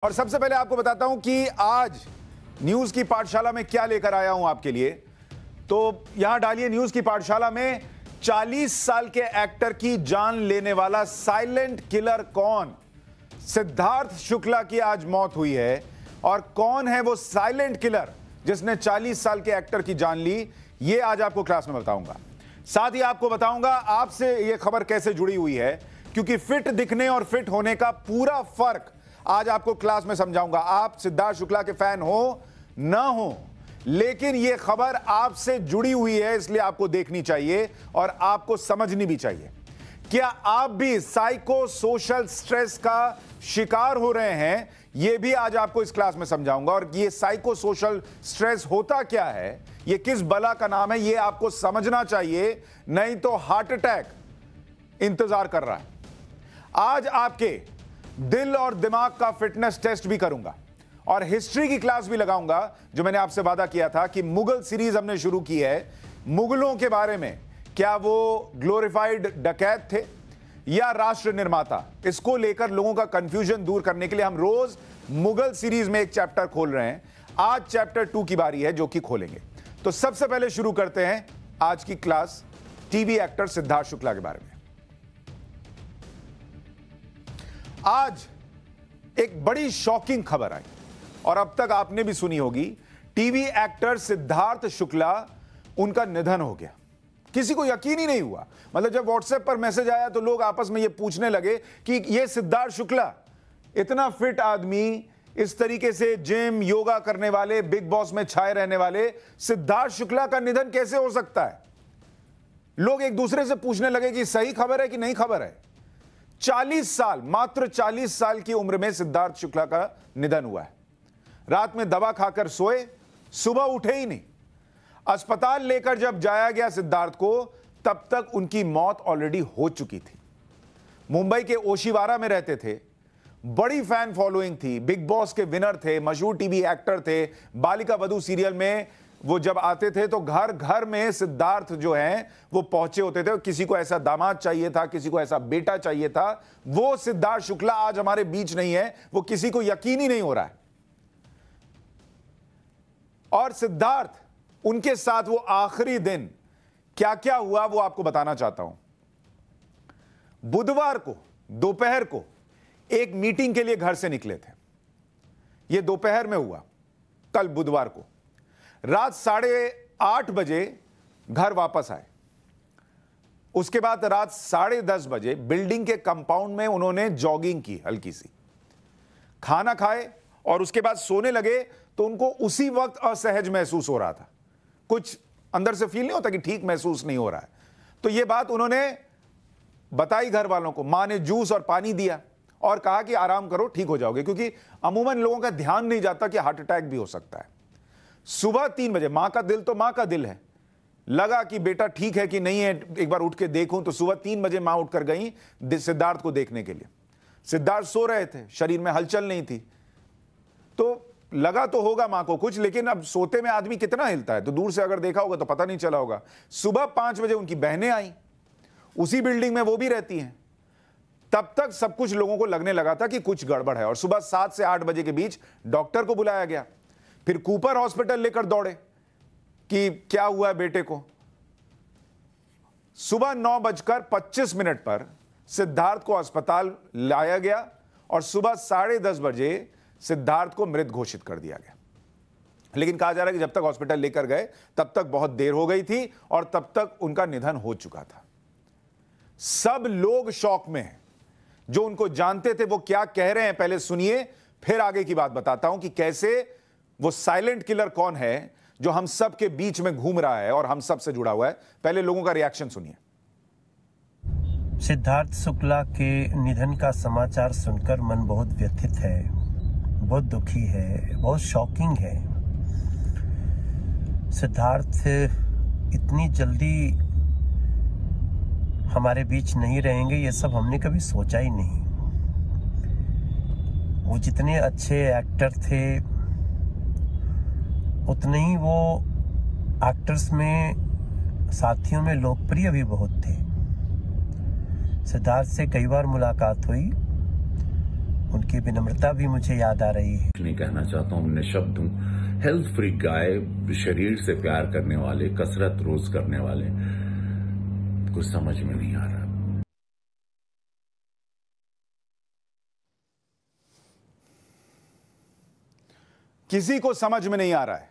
और सबसे पहले आपको बताता हूं कि आज न्यूज की पाठशाला में क्या लेकर आया हूं आपके लिए। तो यहां डालिए न्यूज की पाठशाला में 40 साल के एक्टर की जान लेने वाला साइलेंट किलर कौन। सिद्धार्थ शुक्ला की आज मौत हुई है और कौन है वो साइलेंट किलर जिसने 40 साल के एक्टर की जान ली, ये आज आपको क्लास में बताऊंगा। साथ ही आपको बताऊंगा आपसे ये खबर कैसे जुड़ी हुई है, क्योंकि फिट दिखने और फिट होने का पूरा फर्क आज आपको क्लास में समझाऊंगा। आप सिद्धार्थ शुक्ला के फैन हो ना हो, लेकिन यह खबर आपसे जुड़ी हुई है, इसलिए आपको देखनी चाहिए और आपको समझनी भी चाहिए। क्या आप भी साइको सोशल स्ट्रेस का शिकार हो रहे हैं, यह भी आज आपको इस क्लास में समझाऊंगा। और यह साइको सोशल स्ट्रेस होता क्या है, यह किस बला का नाम है, यह आपको समझना चाहिए, नहीं तो हार्ट अटैक इंतजार कर रहा है। आज आपके दिल और दिमाग का फिटनेस टेस्ट भी करूंगा और हिस्ट्री की क्लास भी लगाऊंगा, जो मैंने आपसे वादा किया था कि मुगल सीरीज हमने शुरू की है। मुगलों के बारे में, क्या वो ग्लोरीफाइड डकैत थे या राष्ट्र निर्माता, इसको लेकर लोगों का कंफ्यूजन दूर करने के लिए हम रोज मुगल सीरीज में एक चैप्टर खोल रहे हैं। आज चैप्टर 2 की बारी है जो कि खोलेंगे। तो सबसे पहले शुरू करते हैं आज की class TV actor Siddharth Shukla के बारे में। आज एक बड़ी शॉकिंग खबर आई और अब तक आपने भी सुनी होगी। टीवी एक्टर सिद्धार्थ शुक्ला, उनका निधन हो गया। किसी को यकीन ही नहीं हुआ। मतलब जब व्हाट्सएप पर मैसेज आया तो लोग आपस में ये पूछने लगे कि ये सिद्धार्थ शुक्ला, इतना फिट आदमी, इस तरीके से जिम योगा करने वाले, बिग बॉस में छाए रहने वाले सिद्धार्थ शुक्ला का निधन कैसे हो सकता है। लोग एक दूसरे से पूछने लगे कि सही खबर है कि नहीं खबर है। 40 साल, मात्र 40 साल की उम्र में सिद्धार्थ शुक्ला का निधन हुआ है। रात में दवा खाकर सोए, सुबह उठे ही नहीं। अस्पताल लेकर जब जाया गया सिद्धार्थ को, तब तक उनकी मौत ऑलरेडी हो चुकी थी। मुंबई के ओशिवारा में रहते थे, बड़ी फैन फॉलोइंग थी, बिग बॉस के विनर थे, मशहूर टीवी एक्टर थे। बालिका वधू सीरियल में वो जब आते थे तो घर घर में सिद्धार्थ जो हैं वो पहुंचे होते थे। किसी को ऐसा दामाद चाहिए था, किसी को ऐसा बेटा चाहिए था। वो सिद्धार्थ शुक्ला आज हमारे बीच नहीं है, वो किसी को यकीन ही नहीं हो रहा है। और सिद्धार्थ, उनके साथ वो आखिरी दिन क्या क्या हुआ वो आपको बताना चाहता हूं। बुधवार को दोपहर को एक मीटिंग के लिए घर से निकले थे। यह दोपहर में हुआ, कल बुधवार को। रात 8:30 बजे घर वापस आए। उसके बाद रात 10:30 बजे बिल्डिंग के कंपाउंड में उन्होंने जॉगिंग की हल्की सी, खाना खाए और उसके बाद सोने लगे। तो उनको उसी वक्त असहज महसूस हो रहा था, कुछ अंदर से फील नहीं होता कि ठीक महसूस नहीं हो रहा है। तो यह बात उन्होंने बताई घर वालों को। मां ने जूस और पानी दिया और कहा कि आराम करो, ठीक हो जाओगे, क्योंकि अमूमन लोगों का ध्यान नहीं जाता कि हार्ट अटैक भी हो सकता है। सुबह 3 बजे, मां का दिल तो मां का दिल है, लगा कि बेटा ठीक है कि नहीं है, एक बार उठ के देखूं। तो सुबह 3 बजे मां उठकर गई सिद्धार्थ को देखने के लिए। सिद्धार्थ सो रहे थे, शरीर में हलचल नहीं थी। तो लगा तो होगा मां को कुछ, लेकिन अब सोते में आदमी कितना हिलता है, तो दूर से अगर देखा होगा तो पता नहीं चला होगा। सुबह 5 बजे उनकी बहनें आई, उसी बिल्डिंग में वो भी रहती हैं। तब तक सब कुछ लोगों को लगने लगा था कि कुछ गड़बड़ है। और सुबह 7 से 8 बजे के बीच डॉक्टर को बुलाया गया। फिर कूपर हॉस्पिटल लेकर दौड़े कि क्या हुआ है बेटे को। सुबह 9:25 पर सिद्धार्थ को अस्पताल लाया गया और सुबह 10:30 बजे सिद्धार्थ को मृत घोषित कर दिया गया। लेकिन कहा जा रहा है कि जब तक हॉस्पिटल लेकर गए तब तक बहुत देर हो गई थी और तब तक उनका निधन हो चुका था। सब लोग शॉक में हैं। जो उनको जानते थे वो क्या कह रहे हैं, पहले सुनिए, फिर आगे की बात बताता हूं कि कैसे वो साइलेंट किलर कौन है जो हम सब के बीच में घूम रहा है और हम सब से जुड़ा हुआ है। पहले लोगों का रिएक्शन सुनिए। सिद्धार्थ शुक्ला के निधन का समाचार सुनकर मन बहुत व्यथित है, बहुत दुखी है, बहुत शॉकिंग है। सिद्धार्थ इतनी जल्दी हमारे बीच नहीं रहेंगे, ये सब हमने कभी सोचा ही नहीं। वो जितने अच्छे एक्टर थे, उतने ही वो एक्टर्स में, साथियों में लोकप्रिय भी बहुत थे। सिद्धार्थ से कई बार मुलाकात हुई उनकी विनम्रता भी मुझे याद आ रही है। नहीं कहना चाहता हूँ, निःशब्द हूँ। हेल्थ फ्रीक गाय, शरीर से प्यार करने वाले, कसरत रोज करने वाले, कुछ समझ में नहीं आ रहा। किसी को समझ में नहीं आ रहा है,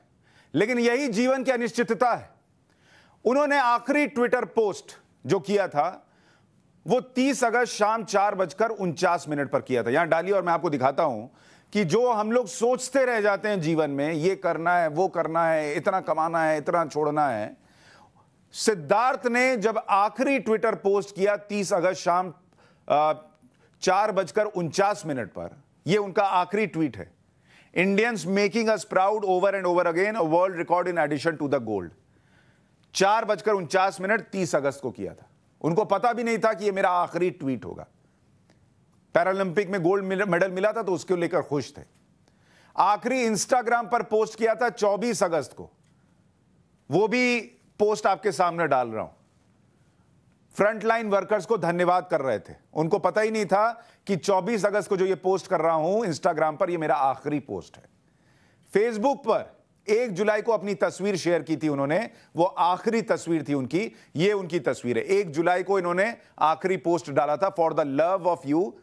लेकिन यही जीवन की अनिश्चितता है। उन्होंने आखिरी ट्विटर पोस्ट जो किया था वो 30 अगस्त शाम 4:49 पर किया था। यहां डालिए और मैं आपको दिखाता हूं कि जो हम लोग सोचते रह जाते हैं जीवन में, ये करना है, वो करना है, इतना कमाना है, इतना छोड़ना है। सिद्धार्थ ने जब आखिरी ट्विटर पोस्ट किया 30 अगस्त शाम 4:49 पर, यह उनका आखिरी ट्वीट है। Indians making us proud over and over again, a world record in addition to the gold. 4:49 30 अगस्त को किया था। उनको पता भी नहीं था कि यह मेरा आखिरी ट्वीट होगा। पैरालंपिक में गोल्ड मेडल मिला था तो उसको लेकर खुश थे। आखिरी इंस्टाग्राम पर पोस्ट किया था 24 अगस्त को, वो भी पोस्ट आपके सामने डाल रहा हूं। फ्रंटलाइन वर्कर्स को धन्यवाद कर रहे थे। उनको पता ही नहीं था कि 24 अगस्त को जो ये पोस्ट कर रहा हूं इंस्टाग्राम पर, ये मेरा आखिरी पोस्ट है। फेसबुक पर 1 जुलाई को अपनी तस्वीर शेयर की थी उन्होंने, वो आखिरी तस्वीर थी उनकी, ये उनकी तस्वीर है। 1 जुलाई को इन्होंने आखिरी पोस्ट डाला था, for the love of you.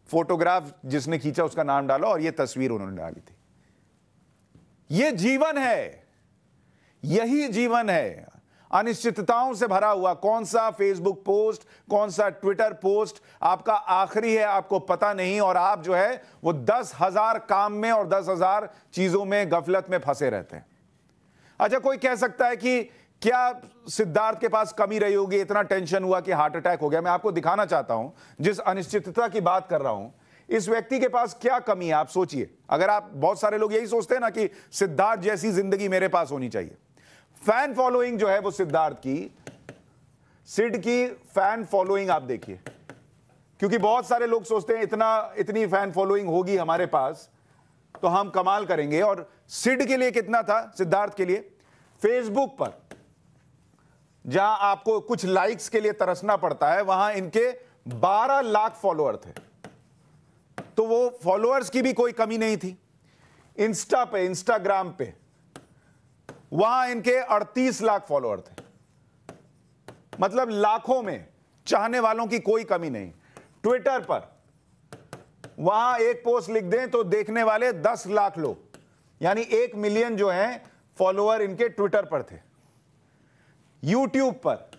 Photograph जिसने खींचा उसका नाम डाला और ये तस्वीर उन्होंने डाली थी। ये जीवन है, यही जीवन है, अनिश्चितताओं से भरा हुआ। कौन सा फेसबुक पोस्ट, कौन सा ट्विटर पोस्ट आपका आखिरी है आपको पता नहीं, और आप जो है वो 10,000 काम में और 10,000 चीजों में गफलत में फंसे रहते हैं। अच्छा, कोई कह सकता है कि क्या सिद्धार्थ के पास कमी रही होगी, इतना टेंशन हुआ कि हार्ट अटैक हो गया। मैं आपको दिखाना चाहता हूं, जिस अनिश्चितता की बात कर रहा हूं, इस व्यक्ति के पास क्या कमी है आप सोचिए। अगर आप, बहुत सारे लोग यही सोचते हैं ना कि सिद्धार्थ जैसी जिंदगी मेरे पास होनी चाहिए। फैन फॉलोइंग जो है वो सिद्धार्थ की, सिड की फैन फॉलोइंग आप देखिए, क्योंकि बहुत सारे लोग सोचते हैं इतनी फैन फॉलोइंग होगी हमारे पास तो हम कमाल करेंगे। और सिड के लिए कितना था, सिद्धार्थ के लिए? फेसबुक पर जहां आपको कुछ लाइक्स के लिए तरसना पड़ता है, वहां इनके 12 लाख फॉलोअर थे, तो वो फॉलोअर्स की भी कोई कमी नहीं थी। इंस्टाग्राम पे वहां इनके 38 लाख फॉलोअर थे, मतलब लाखों में चाहने वालों की कोई कमी नहीं। ट्विटर पर वहां एक पोस्ट लिख दें तो देखने वाले 10 लाख लोग, यानी 1 मिलियन जो हैं फॉलोअर इनके ट्विटर पर थे। यूट्यूब पर,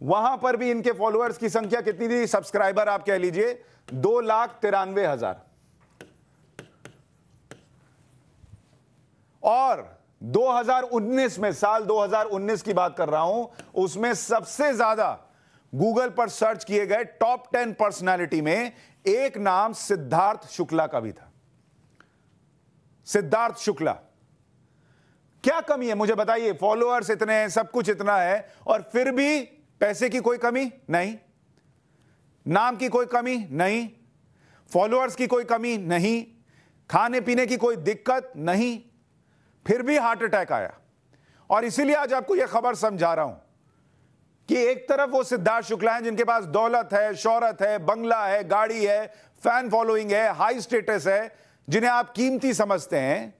वहां पर भी इनके फॉलोअर्स की संख्या कितनी थी, सब्सक्राइबर आप कह लीजिए 2,93,000। और 2019 में, साल 2019 की बात कर रहा हूं, उसमें सबसे ज्यादा गूगल पर सर्च किए गए टॉप 10 पर्सनालिटी में एक नाम सिद्धार्थ शुक्ला का भी था। सिद्धार्थ शुक्ला, क्या कमी है मुझे बताइए? फॉलोअर्स इतने हैं, सब कुछ इतना है, और फिर भी पैसे की कोई कमी नहीं, नाम की कोई कमी नहीं, फॉलोअर्स की कोई कमी नहीं, खाने पीने की कोई दिक्कत नहीं, फिर भी हार्ट अटैक आया। और इसीलिए आज आपको यह खबर समझा रहा हूं कि एक तरफ वो सिद्धार्थ शुक्ला हैं जिनके पास दौलत है, शोहरत है, बंगला है, गाड़ी है, फैन फॉलोइंग है, हाई स्टेटस है, जिन्हें आप कीमती समझते हैं।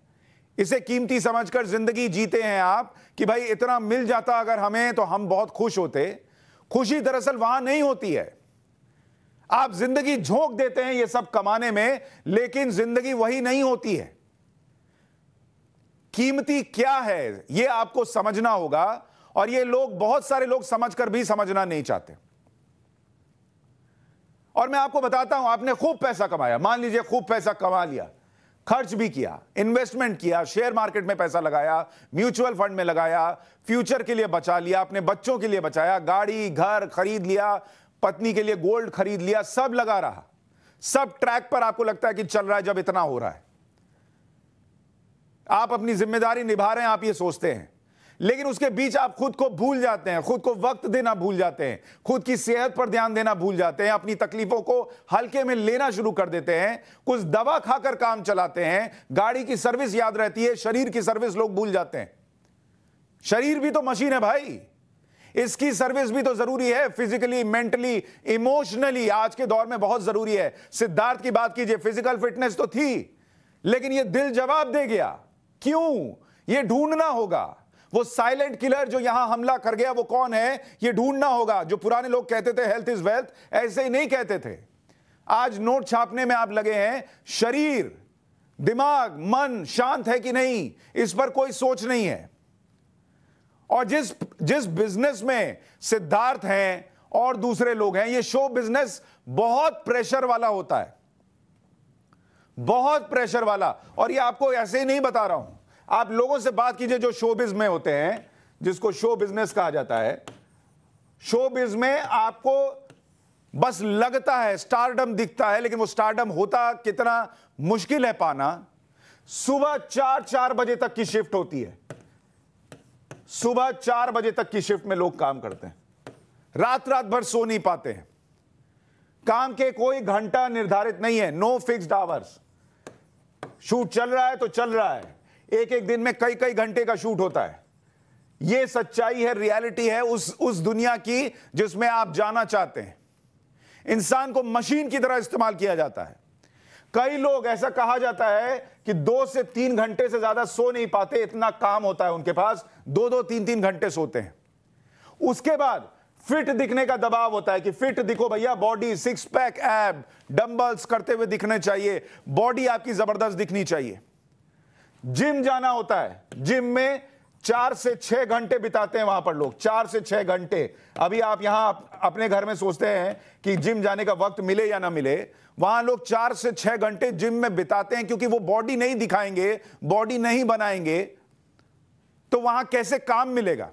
इसे कीमती समझकर जिंदगी जीते हैं आप कि भाई इतना मिल जाता अगर हमें तो हम बहुत खुश होते। खुशी दरअसल वहां नहीं होती है। आप जिंदगी झोंक देते हैं ये सब कमाने में, लेकिन जिंदगी वही नहीं होती है। कीमती क्या है ये आपको समझना होगा, और ये लोग, बहुत सारे लोग समझकर भी समझना नहीं चाहते। और मैं आपको बताता हूं, आपने खूब पैसा कमाया, मान लीजिए खूब पैसा कमा लिया, खर्च भी किया, इन्वेस्टमेंट किया, शेयर मार्केट में पैसा लगाया, म्यूचुअल फंड में लगाया, फ्यूचर के लिए बचा लिया, अपने बच्चों के लिए बचाया, गाड़ी घर खरीद लिया, पत्नी के लिए गोल्ड खरीद लिया, सब लगा रहा, सब ट्रैक पर आपको लगता है कि चल रहा है। जब इतना हो रहा है, आप अपनी जिम्मेदारी निभा रहे हैं, आप ये सोचते हैं, लेकिन उसके बीच आप खुद को भूल जाते हैं, खुद को वक्त देना भूल जाते हैं, खुद की सेहत पर ध्यान देना भूल जाते हैं, अपनी तकलीफों को हल्के में लेना शुरू कर देते हैं, कुछ दवा खाकर काम चलाते हैं, गाड़ी की सर्विस याद रहती है, शरीर की सर्विस लोग भूल जाते हैं। शरीर भी तो मशीन है भाई। इसकी सर्विस भी तो जरूरी है, फिजिकली, मेंटली, इमोशनली आज के दौर में बहुत जरूरी है। सिद्धार्थ की बात कीजिए, फिजिकल फिटनेस तो थी, लेकिन यह दिल जवाब दे गया। क्यों? यह ढूंढना होगा वो साइलेंट किलर जो यहां हमला कर गया वो कौन है, यह ढूंढना होगा। जो पुराने लोग कहते थे हेल्थ इज वेल्थ, ऐसे ही नहीं कहते थे। आज नोट छापने में आप लगे हैं, शरीर, दिमाग, मन शांत है कि नहीं, इस पर कोई सोच नहीं है। और जिस बिजनेस में सिद्धार्थ हैं और दूसरे लोग हैं, ये शो बिजनेस बहुत प्रेशर वाला होता है, बहुत प्रेशर वाला। और ये आपको ऐसे ही नहीं बता रहा हूं, आप लोगों से बात कीजिए जो शोबिज में होते हैं, जिसको शो बिजनेस कहा जाता है। शोबिज में आपको बस लगता है स्टारडम दिखता है, लेकिन वो स्टारडम होता कितना मुश्किल है पाना। सुबह 4 बजे तक की शिफ्ट होती है, सुबह 4 बजे तक की शिफ्ट में लोग काम करते हैं, रात भर सो नहीं पाते हैं। काम के कोई घंटा निर्धारित नहीं है, नो फिक्स्ड आवर्स। शूट चल रहा है तो चल रहा है, एक दिन में कई घंटे का शूट होता है। यह सच्चाई है, रियलिटी है उस दुनिया की जिसमें आप जाना चाहते हैं। इंसान को मशीन की तरह इस्तेमाल किया जाता है। कई लोग, ऐसा कहा जाता है कि 2 से 3 घंटे से ज्यादा सो नहीं पाते, इतना काम होता है उनके पास, 2-2, 3-3 घंटे सोते हैं। उसके बाद फिट दिखने का दबाव होता है कि फिट दिखो भैया, बॉडी, 6 पैक, एब, डंबल्स करते हुए दिखने चाहिए, बॉडी आपकी जबरदस्त दिखनी चाहिए। जिम जाना होता है, जिम में 4 से 6 घंटे बिताते हैं वहां पर लोग, 4 से 6 घंटे। अभी आप यहां अपने घर में सोचते हैं कि जिम जाने का वक्त मिले या ना मिले, वहां लोग 4 से 6 घंटे जिम में बिताते हैं, क्योंकि वो बॉडी नहीं दिखाएंगे, बॉडी नहीं बनाएंगे तो वहां कैसे काम मिलेगा।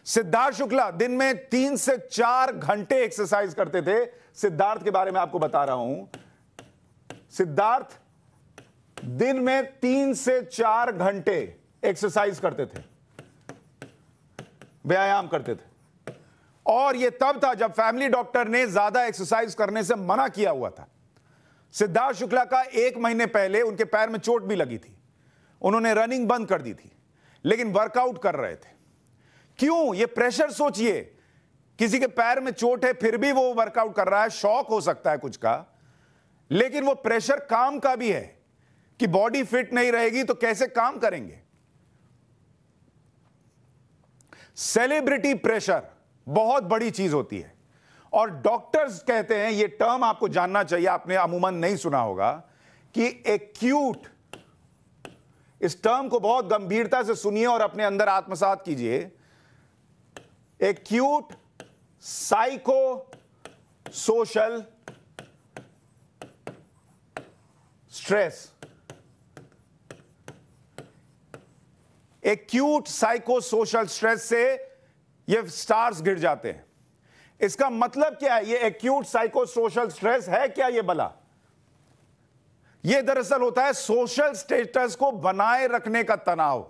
सिद्धार्थ शुक्ला दिन में 3 से 4 घंटे एक्सरसाइज करते थे। सिद्धार्थ के बारे में आपको बता रहा हूं, सिद्धार्थ दिन में 3 से 4 घंटे एक्सरसाइज करते थे, व्यायाम करते थे। और यह तब था जब फैमिली डॉक्टर ने ज्यादा एक्सरसाइज करने से मना किया हुआ था। सिद्धार्थ शुक्ला का 1 महीने पहले उनके पैर में चोट भी लगी थी, उन्होंने रनिंग बंद कर दी थी, लेकिन वर्कआउट कर रहे थे। क्यों? यह प्रेशर सोचिए, किसी के पैर में चोट है फिर भी वो वर्कआउट कर रहा है, शौक हो सकता है कुछ का, लेकिन वो प्रेशर काम का भी है कि बॉडी फिट नहीं रहेगी तो कैसे काम करेंगे। सेलिब्रिटी प्रेशर बहुत बड़ी चीज होती है, और डॉक्टर्स कहते हैं, यह टर्म आपको जानना चाहिए, आपने अमूमन नहीं सुना होगा, कि एक्यूट, इस टर्म को बहुत गंभीरता से सुनिए और अपने अंदर आत्मसात कीजिए। Acute psycho social stress, acute psycho social stress से ये स्टार्स गिर जाते हैं। इसका मतलब क्या है? ये एक्यूट साइको सोशल स्ट्रेस है क्या ये भला? ये दरअसल होता है सोशल स्टेटस को बनाए रखने का तनाव।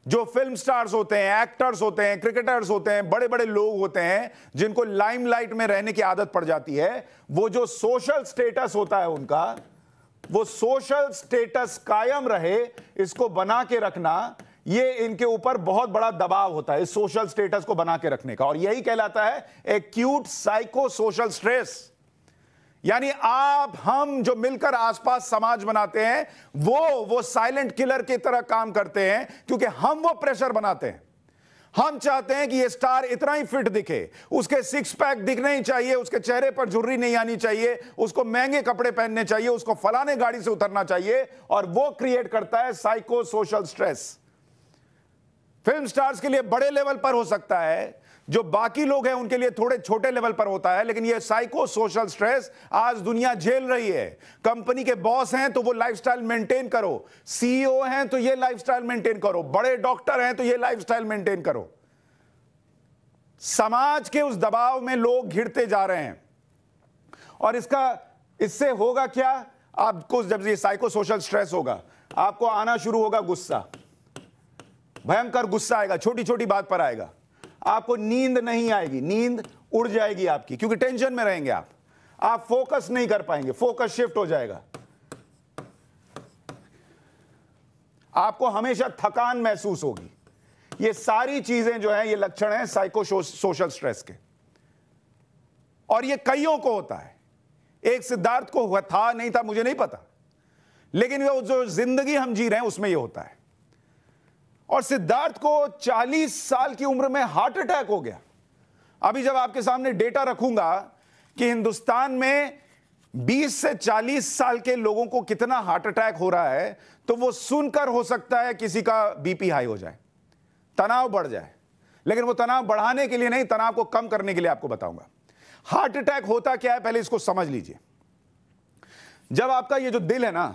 जो फिल्म स्टार्स होते हैं, एक्टर्स होते हैं, क्रिकेटर्स होते हैं, बड़े बड़े लोग होते हैं जिनको लाइमलाइट में रहने की आदत पड़ जाती है, वो जो सोशल स्टेटस होता है उनका, वो सोशल स्टेटस कायम रहे, इसको बना के रखना, ये इनके ऊपर बहुत बड़ा दबाव होता है, इस सोशल स्टेटस को बना के रखने का। और यही कहलाता है एक्यूट साइको सोशल स्ट्रेस। यानी आप, हम जो मिलकर आसपास समाज बनाते हैं, वो साइलेंट किलर की तरह काम करते हैं, क्योंकि हम वो प्रेशर बनाते हैं। हम चाहते हैं कि ये स्टार इतना ही फिट दिखे, उसके 6 पैक दिखने ही चाहिए, उसके चेहरे पर झुर्री नहीं आनी चाहिए, उसको महंगे कपड़े पहनने चाहिए, उसको फलाने गाड़ी से उतरना चाहिए, और वो क्रिएट करता है psycho social stress. Film stars के लिए बड़े लेवल पर हो सकता है, जो बाकी लोग हैं उनके लिए थोड़े छोटे लेवल पर होता है, लेकिन ये साइको सोशल स्ट्रेस आज दुनिया झेल रही है। कंपनी के बॉस हैं तो वो लाइफस्टाइल मेंटेन करो, सीईओ हैं तो ये लाइफस्टाइल मेंटेन करो, बड़े डॉक्टर हैं तो ये लाइफस्टाइल मेंटेन करो। समाज के उस दबाव में लोग घिरते जा रहे हैं, और इससे होगा क्या? आपको जब ये साइको सोशल स्ट्रेस होगा, आपको आना शुरू होगा गुस्सा, भयंकर गुस्सा आएगा, छोटी छोटी बात पर आएगा। आपको नींद नहीं आएगी, नींद उड़ जाएगी आपकी, क्योंकि टेंशन में रहेंगे आप फोकस नहीं कर पाएंगे, फोकस शिफ्ट हो जाएगा। आपको हमेशा थकान महसूस होगी, ये सारी चीजें जो हैं ये लक्षण हैं साइको सोशल स्ट्रेस के, और ये कईयों को होता है। एक सिद्धार्थ को हुआ था, नहीं था मुझे नहीं पता, लेकिन वो जो जिंदगी हम जी रहे हैं उसमें ये होता है। और सिद्धार्थ को 40 साल की उम्र में हार्ट अटैक हो गया। अभी जब आपके सामने डेटा रखूंगा कि हिंदुस्तान में 20 से 40 साल के लोगों को कितना हार्ट अटैक हो रहा है, तो वो सुनकर हो सकता है किसी का बीपी हाई हो जाए, तनाव बढ़ जाए। लेकिन वो तनाव बढ़ाने के लिए नहीं, तनाव को कम करने के लिए आपको बताऊंगा। हार्ट अटैक होता क्या है, पहले इसको समझ लीजिए। जब आपका ये जो दिल है ना,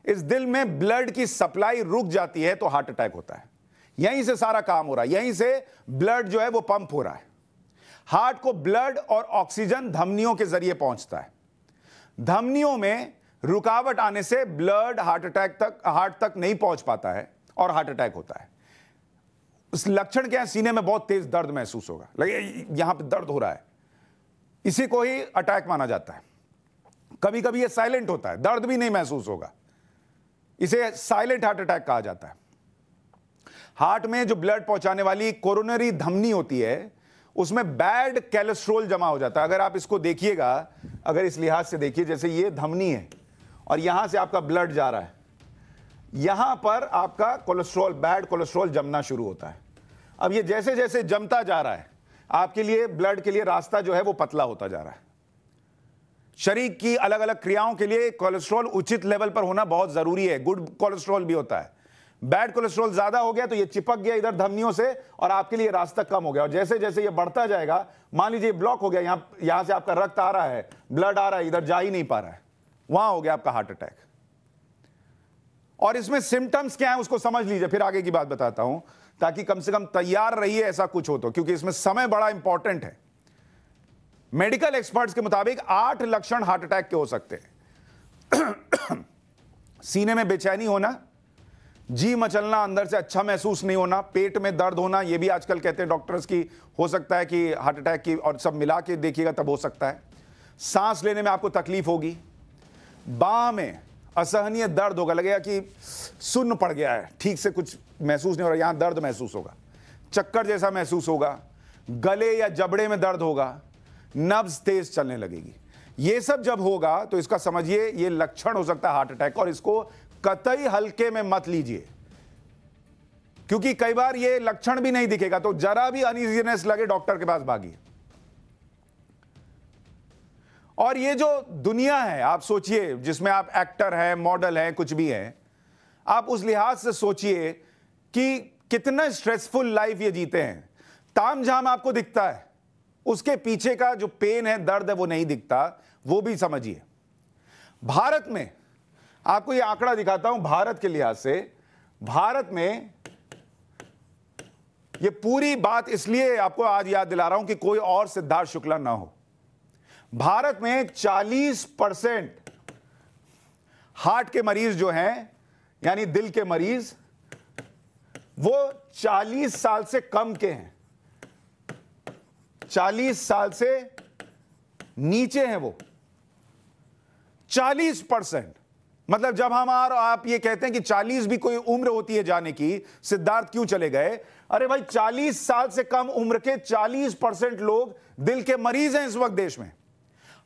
इस दिल में ब्लड की सप्लाई रुक जाती है तो हार्ट अटैक होता है। यहीं से सारा काम हो रहा है, यहीं से ब्लड जो है वो पंप हो रहा है। हार्ट को ब्लड और ऑक्सीजन धमनियों के जरिए पहुंचता है। धमनियों में रुकावट आने से ब्लड हार्ट तक नहीं पहुंच पाता है और हार्ट अटैक होता है। उस लक्षण क्या है, सीने में बहुत तेज दर्द महसूस होगा, लगे यहां पे दर्द हो रहा है, इसी को ही अटैक माना जाता है। कभी कभी ये साइलेंट होता है, दर्द भी नहीं महसूस होगा, इसे साइलेंट हार्ट अटैक कहा जाता है। हार्ट में जो ब्लड पहुंचाने वाली कोरोनरी धमनी होती है, उसमें बैड कोलेस्ट्रॉल जमा हो जाता है। अगर आप इसको देखिएगा, अगर इस लिहाज से देखिए, जैसे ये धमनी है और यहां से आपका ब्लड जा रहा है, यहां पर आपका कोलेस्ट्रॉल, बैड कोलेस्ट्रॉल जमना शुरू होता है। अब ये जैसे जैसे जमता जा रहा है, आपके लिए ब्लड के लिए रास्ता जो है वो पतला होता जा रहा है। शरीर की अलग अलग क्रियाओं के लिए कोलेस्ट्रॉल उचित लेवल पर होना बहुत जरूरी है। गुड कोलेस्ट्रॉल भी होता है, बैड कोलेस्ट्रॉल ज्यादा हो गया तो ये चिपक गया इधर धमनियों से और आपके लिए रास्ता कम हो गया। और जैसे जैसे ये बढ़ता जाएगा, मान लीजिए ब्लॉक हो गया, यहां से आपका रक्त आ रहा है, ब्लड आ रहा है, इधर जा ही नहीं पा रहा है, वहां हो गया आपका हार्ट अटैक। और इसमें सिम्टम्स क्या है उसको समझ लीजिए, फिर आगे की बात बताता हूं, ताकि कम से कम तैयार रहिए ऐसा कुछ हो तो, क्योंकि इसमें समय बड़ा इंपॉर्टेंट है। मेडिकल एक्सपर्ट्स के मुताबिक 8 लक्षण हार्ट अटैक के हो सकते हैं। सीने में बेचैनी होना, जी मचलना, अंदर से अच्छा महसूस नहीं होना, पेट में दर्द होना, ये भी आजकल कहते हैं डॉक्टर्स की हो सकता है कि हार्ट अटैक की, और सब मिला के देखिएगा तब हो सकता है। सांस लेने में आपको तकलीफ होगी, बाह में असहनीय दर्द होगा, लगेगा कि सुन्न पड़ गया है, ठीक से कुछ महसूस नहीं हो रहा, यहां दर्द महसूस होगा, चक्कर जैसा महसूस होगा, गले या जबड़े में दर्द होगा, नब्ज तेज चलने लगेगी। ये सब जब होगा तो इसका समझिए ये लक्षण हो सकता है हार्ट अटैक, और इसको कतई हल्के में मत लीजिए, क्योंकि कई बार ये लक्षण भी नहीं दिखेगा तो जरा भी अनइजीनेस लगे डॉक्टर के पास भागिए। और ये जो दुनिया है, आप सोचिए, जिसमें आप एक्टर हैं, मॉडल हैं, कुछ भी हैं, आप उस लिहाज से सोचिए कि कितना स्ट्रेसफुल लाइफ ये जीते हैं। तामझाम आपको दिखता है, उसके पीछे का जो पेन है, दर्द है, वो नहीं दिखता, वो भी समझिए। भारत में आपको ये आंकड़ा दिखाता हूं, भारत के लिहाज से, भारत में ये पूरी बात इसलिए आपको आज याद दिला रहा हूं कि कोई और सिद्धार्थ शुक्ला ना हो। भारत में 40% हार्ट के मरीज जो हैं, यानी दिल के मरीज, वो 40 साल से कम के हैं, 40 साल से नीचे हैं वो 40%। मतलब जब हम आप ये कहते हैं कि 40 भी कोई उम्र होती है जाने की, सिद्धार्थ क्यों चले गए? अरे भाई, 40 साल से कम उम्र के 40% लोग दिल के मरीज हैं इस वक्त देश में।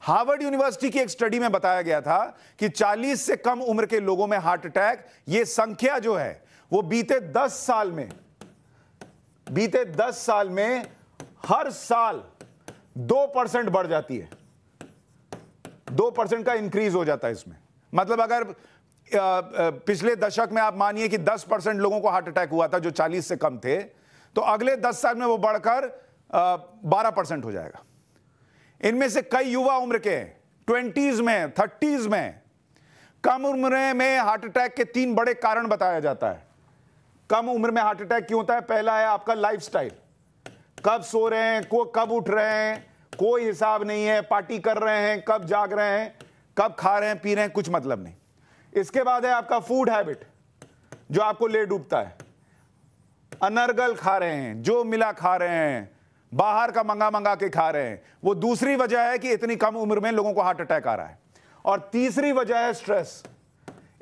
हार्वर्ड यूनिवर्सिटी की एक स्टडी में बताया गया था कि 40 से कम उम्र के लोगों में हार्ट अटैक, ये संख्या जो है वो बीते 10 साल में हर साल 2% बढ़ जाती है, 2% का इंक्रीज हो जाता है इसमें। मतलब अगर पिछले दशक में आप मानिए कि 10% लोगों को हार्ट अटैक हुआ था जो 40 से कम थे, तो अगले 10 साल में वो बढ़कर 12% हो जाएगा। इनमें से कई युवा उम्र के 20s में, 30s में। कम उम्र में हार्ट अटैक के 3 बड़े कारण बताया जाता है। कम उम्र में हार्ट अटैक क्यों होता है? पहला है आपका लाइफस्टाइल, कब सो रहे हैं, कब उठ रहे हैं, कोई हिसाब नहीं है, पार्टी कर रहे हैं, कब जाग रहे हैं, कब खा रहे हैं, पी रहे हैं, कुछ मतलब नहीं। इसके बाद है आपका फूड हैबिट, जो आपको ले डूबता है। अनर्गल खा रहे हैं, जो मिला खा रहे हैं, बाहर का मंगा के खा रहे हैं, वो दूसरी वजह है कि इतनी कम उम्र में लोगों को हार्ट अटैक आ रहा है। और तीसरी वजह है स्ट्रेस।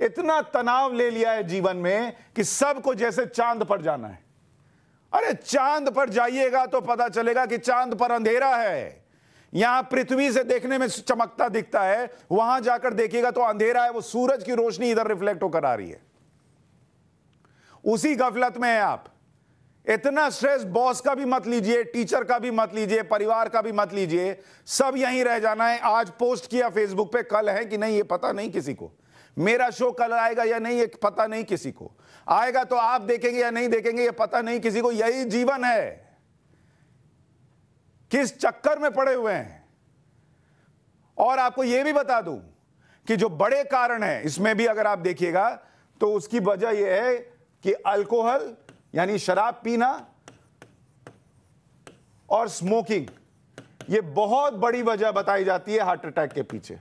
इतना तनाव ले लिया है जीवन में कि सबको जैसे चांद पर जाना है। अरे चांद पर जाइएगा तो पता चलेगा कि चांद पर अंधेरा है। यहां पृथ्वी से देखने में चमकता दिखता है, वहां जाकर देखिएगा तो अंधेरा है। वो सूरज की रोशनी इधर रिफ्लेक्ट होकर आ रही है। उसी गफलत में है आप। इतना स्ट्रेस बॉस का भी मत लीजिए, टीचर का भी मत लीजिए, परिवार का भी मत लीजिए, सब यहीं रह जाना है। आज पोस्ट किया फेसबुक पे, कल है कि नहीं ये पता नहीं किसी को। मेरा शो कल आएगा या नहीं ये पता नहीं किसी को। आएगा तो आप देखेंगे या नहीं देखेंगे ये पता नहीं किसी को। यही जीवन है। किस चक्कर में पड़े हुए हैं। और आपको यह भी बता दूं कि जो बड़े कारण है इसमें भी अगर आप देखिएगा तो उसकी वजह यह है कि अल्कोहल यानी शराब पीना और स्मोकिंग, यह बहुत बड़ी वजह बताई जाती है हार्ट अटैक के पीछे।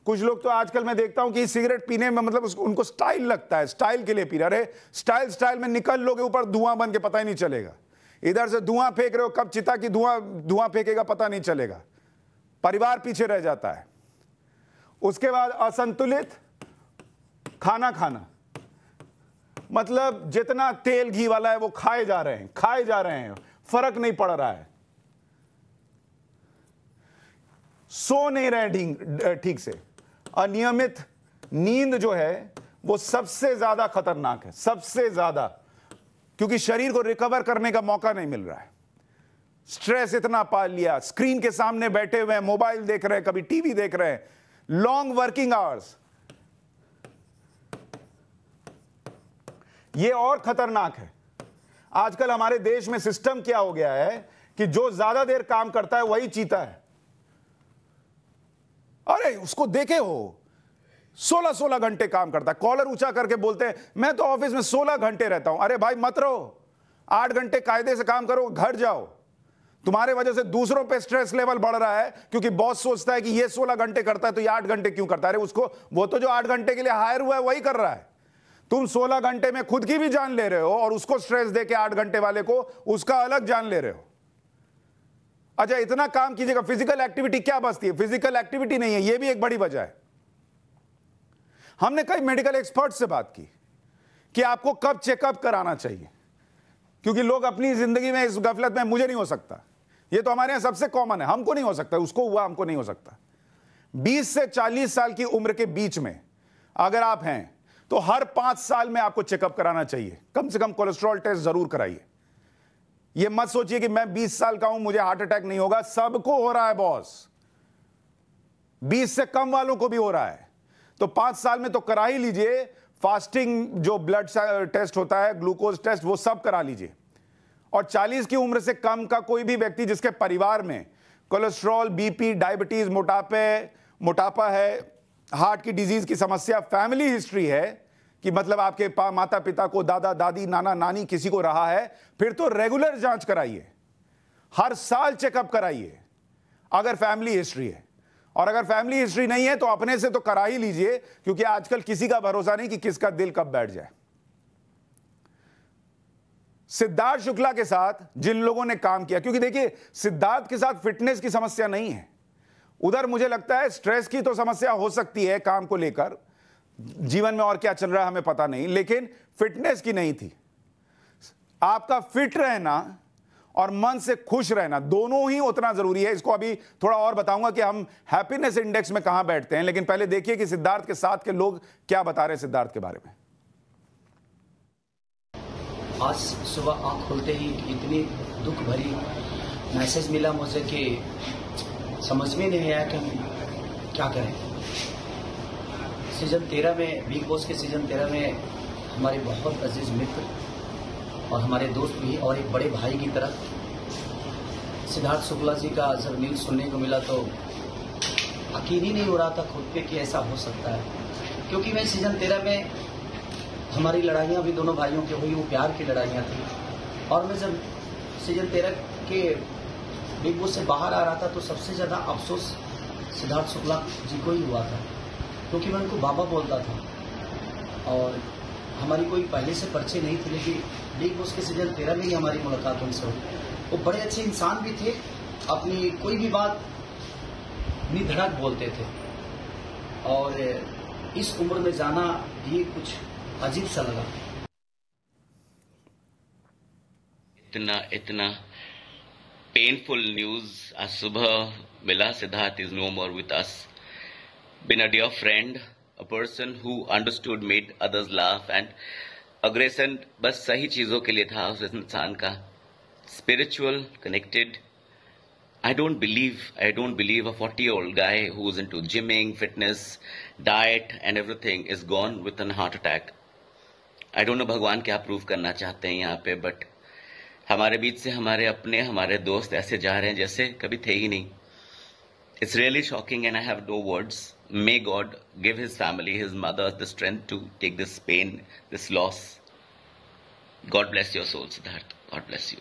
कुछ लोग तो आजकल मैं देखता हूं कि सिगरेट पीने में मतलब उनको स्टाइल लगता है, स्टाइल के लिए पी रहे। अरे स्टाइल में निकल लोगे ऊपर धुआं बन के पता ही नहीं चलेगा। इधर से धुआं फेंक रहे हो, कब चिता की धुआं फेंकेगा पता नहीं चलेगा। परिवार पीछे रह जाता है। उसके बाद असंतुलित खाना खाना, मतलब जितना तेल घी वाला है वो खाए जा रहे हैं, फर्क नहीं पड़ रहा है। सो नहीं रहे ठीक से। अनियमित नींद जो है वो सबसे ज्यादा खतरनाक है, सबसे ज्यादा, क्योंकि शरीर को रिकवर करने का मौका नहीं मिल रहा है। स्ट्रेस इतना पाल लिया, स्क्रीन के सामने बैठे हुए हैं, मोबाइल देख रहे हैं, कभी टीवी देख रहे हैं, लॉन्ग वर्किंग आवर्स, ये और खतरनाक है। आजकल हमारे देश में सिस्टम क्या हो गया है कि जो ज्यादा देर काम करता है वही जीता है। अरे उसको देखे हो 16 घंटे काम करता है। कॉलर ऊंचा करके बोलते हैं मैं तो ऑफिस में 16 घंटे रहता हूं। अरे भाई मत रहो, 8 घंटे कायदे से काम करो, घर जाओ। तुम्हारे वजह से दूसरों पे स्ट्रेस लेवल बढ़ रहा है, क्योंकि बॉस सोचता है कि ये 16 घंटे करता है तो ये 8 घंटे क्यों करता है। अरे उसको, वो तो जो 8 घंटे के लिए हायर हुआ है वही कर रहा है। तुम 16 घंटे में खुद की भी जान ले रहे हो और उसको स्ट्रेस दे के 8 घंटे वाले को उसका अलग जान ले रहे हो। अच्छा इतना काम कीजिएगा। फिजिकल एक्टिविटी क्या बचती है? फिजिकल एक्टिविटी नहीं है, यह भी एक बड़ी वजह है। हमने कई मेडिकल एक्सपर्ट से बात की कि आपको कब चेकअप कराना चाहिए, क्योंकि लोग अपनी जिंदगी में इस गफलत में मुझे नहीं हो सकता, ये तो हमारे यहां सबसे कॉमन है, हमको नहीं हो सकता, उसको हुआ हमको नहीं हो सकता। 20 से 40 साल की उम्र के बीच में अगर आप हैं तो हर 5 साल में आपको चेकअप कराना चाहिए। कम से कम कोलेस्ट्रॉल टेस्ट जरूर कराइए। यह मत सोचिए कि मैं 20 साल का हूं मुझे हार्ट अटैक नहीं होगा। सबको हो रहा है बॉस, 20 से कम वालों को भी हो रहा है। तो 5 साल में तो करा ही लीजिए। फास्टिंग जो ब्लड टेस्ट होता है, ग्लूकोज टेस्ट, वो सब करा लीजिए। और 40 की उम्र से कम का कोई भी व्यक्ति जिसके परिवार में कोलेस्ट्रॉल, बीपी, डायबिटीज, मोटापा है, हार्ट की डिजीज की समस्या, फैमिली हिस्ट्री है कि मतलब आपके माता पिता को, दादा दादी, नाना नानी किसी को रहा है, फिर तो रेगुलर जांच कराइए, हर साल चेकअप कराइए अगर फैमिली हिस्ट्री है। और अगर फैमिली हिस्ट्री नहीं है तो अपने से तो करा ही लीजिए, क्योंकि आजकल किसी का भरोसा नहीं कि किसका दिल कब बैठ जाए। सिद्धार्थ शुक्ला के साथ जिन लोगों ने काम किया, क्योंकि देखिए सिद्धार्थ के साथ फिटनेस की समस्या नहीं है, उधर मुझे लगता है स्ट्रेस की तो समस्या हो सकती है, काम को लेकर, जीवन में और क्या चल रहा है हमें पता नहीं, लेकिन फिटनेस की नहीं थी। आपका फिट रहना और मन से खुश रहना दोनों ही उतना जरूरी है। इसको अभी थोड़ा और बताऊंगा कि हम हैप्पीनेस इंडेक्स में कहां बैठते हैं, लेकिन पहले देखिए कि सिद्धार्थ के साथ के लोग क्या बता रहे हैं सिद्धार्थ के बारे में। आज सुबह आंख खोलते ही इतनी दुख भरी मैसेज मिला मुझे कि समझ में नहीं आया कि हम क्या करें। सीजन 13 में, बिग बॉस के सीजन 13 में हमारे बहुत अजीज मित्र और हमारे दोस्त भी और एक बड़े भाई की तरह सिद्धार्थ शुक्ला जी का जब न्यूज़ सुनने को मिला तो यकीन ही नहीं हो रहा था खुद पे कि ऐसा हो सकता है। क्योंकि मैं सीजन 13 में हमारी लड़ाइयाँ भी दोनों भाइयों की हुई, वो प्यार की लड़ाइयाँ थी। और मैं जब सीजन 13 के बिग बॉस से बाहर आ रहा था तो सबसे ज़्यादा अफसोस सिद्धार्थ शुक्ला जी को ही हुआ था, क्योंकि मैं उनको बाबा बोलता था और हमारी कोई पहले से परिचय नहीं थी, लेकिन बिग बॉस के सीजन 13 में ही हमारी मुलाकात उनसे हुई। वो बड़े अच्छे इंसान भी थे, अपनी कोई भी बात निधड़क बोलते थे और इस उम्र में जाना ये कुछ अजीब सा लगा। इतना पेनफुल न्यूज आज सुबह मिला. Siddharth is no more with us. Been a dear friend, a person who understood, made others laugh and aggression बस सही चीजों के लिए था उस इंसान का. Spiritual, connected. I don't believe a 40-year-old guy who's into gymming, fitness, diet and everything is gone with an heart attack. I don't know भगवान क्या प्रूव करना चाहते हैं यहाँ पे, बट हमारे बीच से हमारे दोस्त ऐसे जा रहे हैं जैसे कभी थे ही नहीं. It's really shocking and I have no words. May God give his family, his mother, the strength to take this pain, this loss. God bless your soul, Siddharth. God bless you.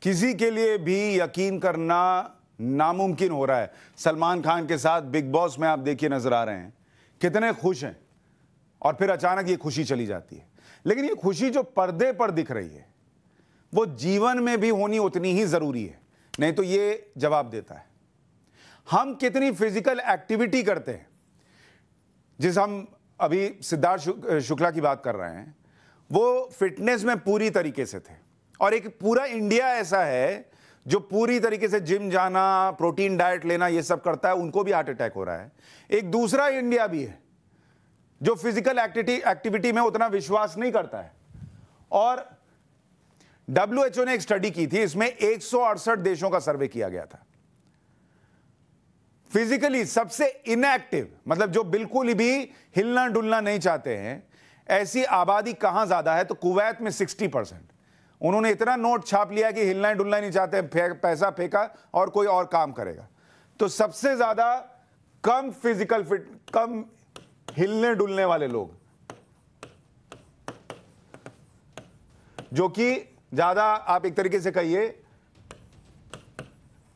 किसी के लिए भी यकीन करना नामुमकिन हो रहा है. सलमान खान के साथ बिग बॉस में आप देखिए नजर आ रहे हैं कितने खुश हैं और फिर अचानक ये खुशी चली जाती है. लेकिन ये खुशी जो पर्दे पर दिख रही है वो जीवन में भी होनी उतनी ही जरूरी है. नहीं तो ये जवाब देता है हम कितनी फिजिकल एक्टिविटी करते हैं. जिस हम अभी सिद्धार्थ शुक्ला की बात कर रहे हैं वो फिटनेस में पूरी तरीके से थे और एक पूरा इंडिया ऐसा है जो पूरी तरीके से जिम जाना, प्रोटीन डाइट लेना ये सब करता है, उनको भी हार्ट अटैक हो रहा है. एक दूसरा इंडिया भी है जो फिजिकल एक्टिविटी में उतना विश्वास नहीं करता है. और WHO ने एक स्टडी की थी, इसमें 168 देशों का सर्वे किया गया था. फिजिकली सबसे इनएक्टिव मतलब जो बिल्कुल भी हिलना डुलना नहीं चाहते हैं ऐसी आबादी कहां ज्यादा है तो कुवैत में 60%. उन्होंने इतना नोट छाप लिया कि हिलना डुलना नहीं चाहते, पैसा फेंका और कोई और काम करेगा. तो सबसे ज्यादा कम हिलने डुलने वाले लोग जो कि ज्यादा आप एक तरीके से कहिए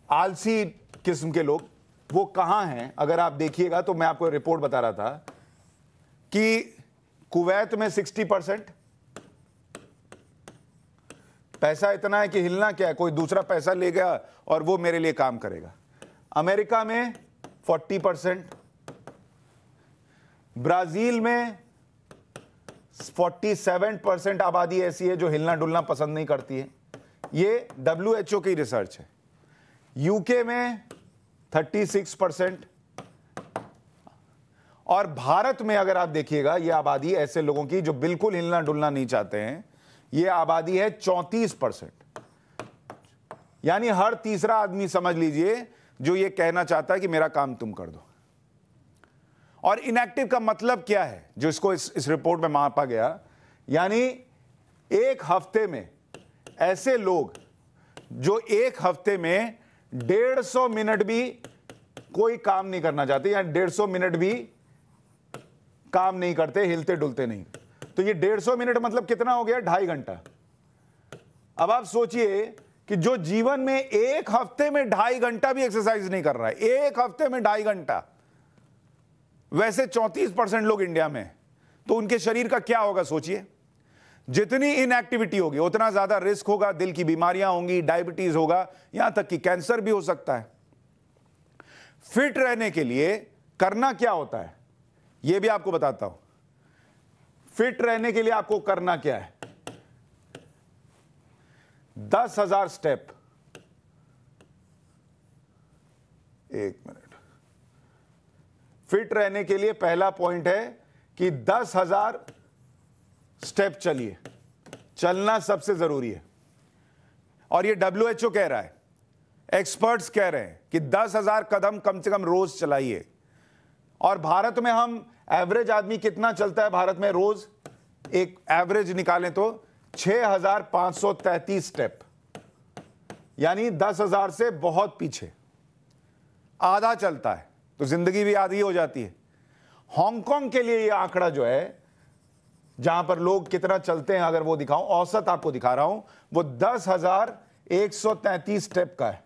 आलसी किस्म के लोग, वो कहां हैं अगर आप देखिएगा तो मैं आपको रिपोर्ट बता रहा था कि कुवैत में 60%. पैसा इतना है कि हिलना क्या है, कोई दूसरा पैसा ले गया और वो मेरे लिए काम करेगा. अमेरिका में 40%, ब्राजील में 47% आबादी ऐसी है जो हिलना डुलना पसंद नहीं करती है. ये WHO की रिसर्च है. यूके में 36% और भारत में अगर आप देखिएगा ये आबादी ऐसे लोगों की जो बिल्कुल हिलना डुलना नहीं चाहते हैं, ये आबादी है 34%. यानी हर तीसरा आदमी समझ लीजिए जो ये कहना चाहता है कि मेरा काम तुम कर दो. और इनएक्टिव का मतलब क्या है जो इसको इस रिपोर्ट में मापा गया, यानी एक हफ्ते में ऐसे लोग जो एक हफ्ते में 150 मिनट भी कोई काम नहीं करना चाहते या 150 मिनट भी काम नहीं करते, हिलते डुलते नहीं. तो ये 150 मिनट मतलब कितना हो गया, 2.5 घंटा. अब आप सोचिए कि जो जीवन में एक हफ्ते में 2.5 घंटा भी एक्सरसाइज नहीं कर रहा है, एक हफ्ते में 2.5 घंटा, वैसे 34% लोग इंडिया में, तो उनके शरीर का क्या होगा सोचिए. जितनी इनएक्टिविटी होगी उतना ज्यादा रिस्क होगा, दिल की बीमारियां होंगी, डायबिटीज होगा, यहां तक कि कैंसर भी हो सकता है. फिट रहने के लिए करना क्या होता है यह भी आपको बताता हूं. फिट रहने के लिए आपको करना क्या है, 10,000 स्टेप. एक मिनट. फिट रहने के लिए पहला पॉइंट है कि 10,000 स्टेप चलिए. चलना सबसे जरूरी है और ये WHO कह रहा है, एक्सपर्ट्स कह रहे हैं कि 10,000 कदम कम से कम रोज चलाइए. और भारत में हम एवरेज आदमी कितना चलता है भारत में रोज, एक एवरेज निकालें तो 6,533 स्टेप, यानी 10,000 से बहुत पीछे, आधा चलता है तो जिंदगी भी आधी हो जाती है. हांगकांग के लिए यह आंकड़ा जो है जहां पर लोग कितना चलते हैं अगर वो दिखाऊं, औसत आपको दिखा रहा हूं, वो 10,133 स्टेप का है.